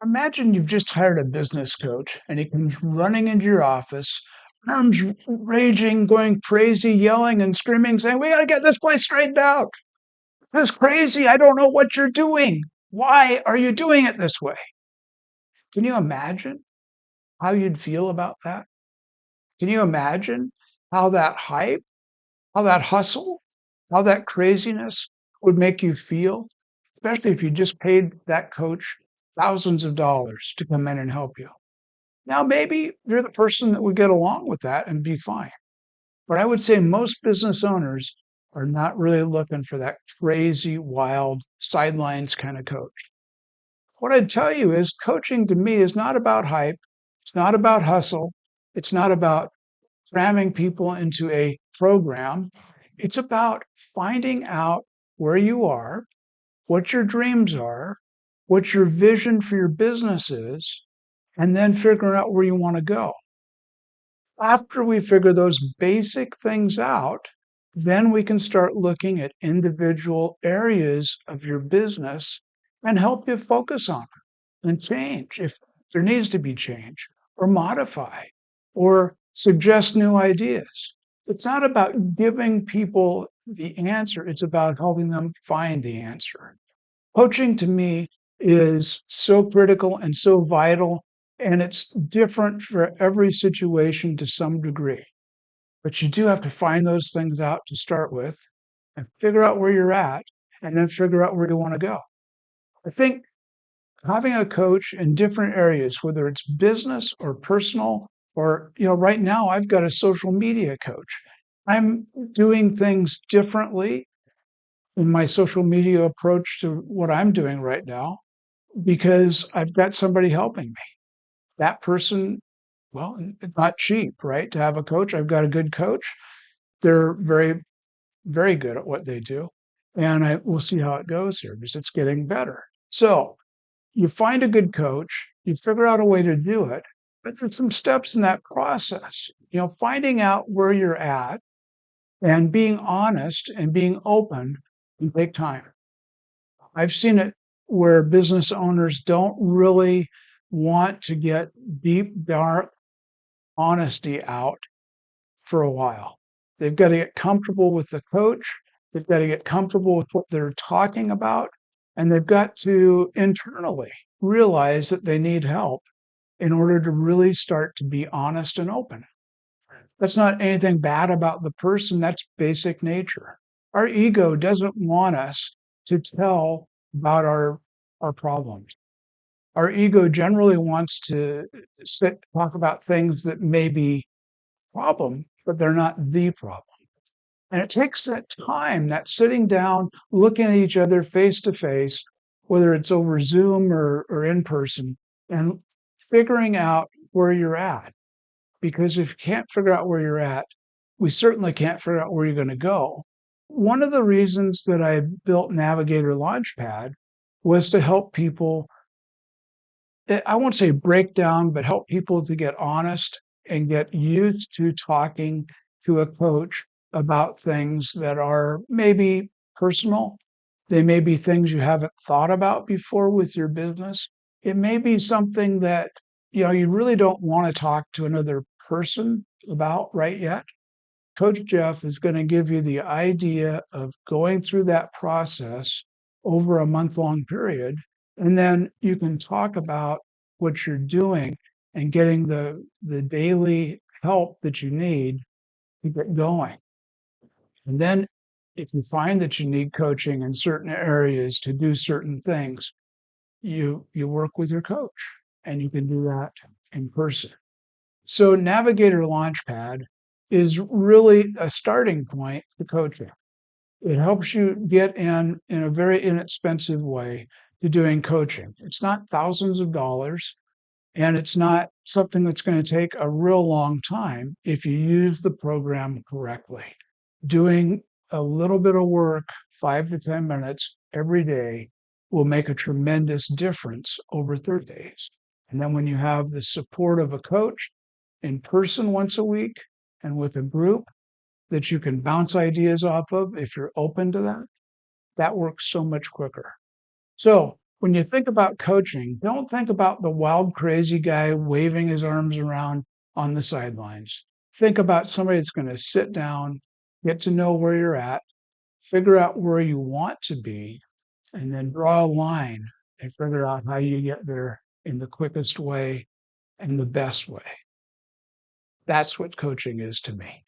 Imagine you've just hired a business coach and he comes running into your office, arms raging, going crazy, yelling and screaming, saying, "We got to get this place straightened out. This is crazy. I don't know what you're doing. Why are you doing it this way?" Can you imagine how you'd feel about that? Can you imagine how that hype, how that hustle, how that craziness would make you feel? Especially if you just paid that coach thousands of dollars to come in and help you. Now, maybe you're the person that would get along with that and be fine. But I would say most business owners are not really looking for that crazy, wild, sidelines kind of coach. What I'd tell you is coaching to me is not about hype. It's not about hustle. It's not about cramming people into a program. It's about finding out where you are, what your dreams are, what your vision for your business is, and then figuring out where you want to go. After we figure those basic things out, then we can start looking at individual areas of your business and help you focus on it and change if there needs to be change or modify or suggest new ideas. It's not about giving people the answer, it's about helping them find the answer. Coaching to me is so critical and so vital, and it's different for every situation to some degree. But you do have to find those things out to start with and figure out where you're at and then figure out where you want to go. I think having a coach in different areas, whether it's business or personal, or, right now I've got a social media coach. I'm doing things differently in my social media approach to what I'm doing right now because I've got somebody helping me. That person, well, it's not cheap, right? To have a coach. I've got a good coach. They're very, very good at what they do. And I will see how it goes here because it's getting better. So you find a good coach, you figure out a way to do it, but there's some steps in that process. Finding out where you're at and being honest and being open can take time. I've seen it where business owners don't really want to get deep, dark honesty out for a while. They've got to get comfortable with the coach. They've got to get comfortable with what they're talking about. And they've got to internally realize that they need help in order to really start to be honest and open. That's not anything bad about the person, that's basic nature. Our ego doesn't want us to tell about our problems. Our ego generally wants to talk about things that may be problem, but they're not the problem. And it takes that time, that sitting down, looking at each other face to face, whether it's over Zoom or in person, and figuring out where you're at. Because if you can't figure out where you're at, we certainly can't figure out where you're going to go. One of the reasons that I built Navigator Launchpad was to help people, I won't say break down, but help people to get honest and get used to talking to a coach about things that are maybe personal. They may be things you haven't thought about before with your business. It may be something that you really don't want to talk to another person about right yet. Coach Jeff is going to give you the idea of going through that process over a month-long period, and then you can talk about what you're doing and getting the daily help that you need to get going. And then if you find that you need coaching in certain areas to do certain things, you work with your coach and you can do that in person. So Navigator Launchpad is really a starting point to coaching. It helps you get in a very inexpensive way to doing coaching. It's not thousands of dollars and it's not something that's going to take a real long time if you use the program correctly. Doing a little bit of work, 5 to 10 minutes every day, will make a tremendous difference over 30 days. And then when you have the support of a coach in person once a week and with a group that you can bounce ideas off of, if you're open to that, that works so much quicker. So When you think about coaching, don't think about the wild, crazy guy waving his arms around on the sidelines. Think about somebody that's going to sit down, get to know where you're at, figure out where you want to be, and then draw a line and figure out how you get there in the quickest way and the best way. That's what coaching is to me.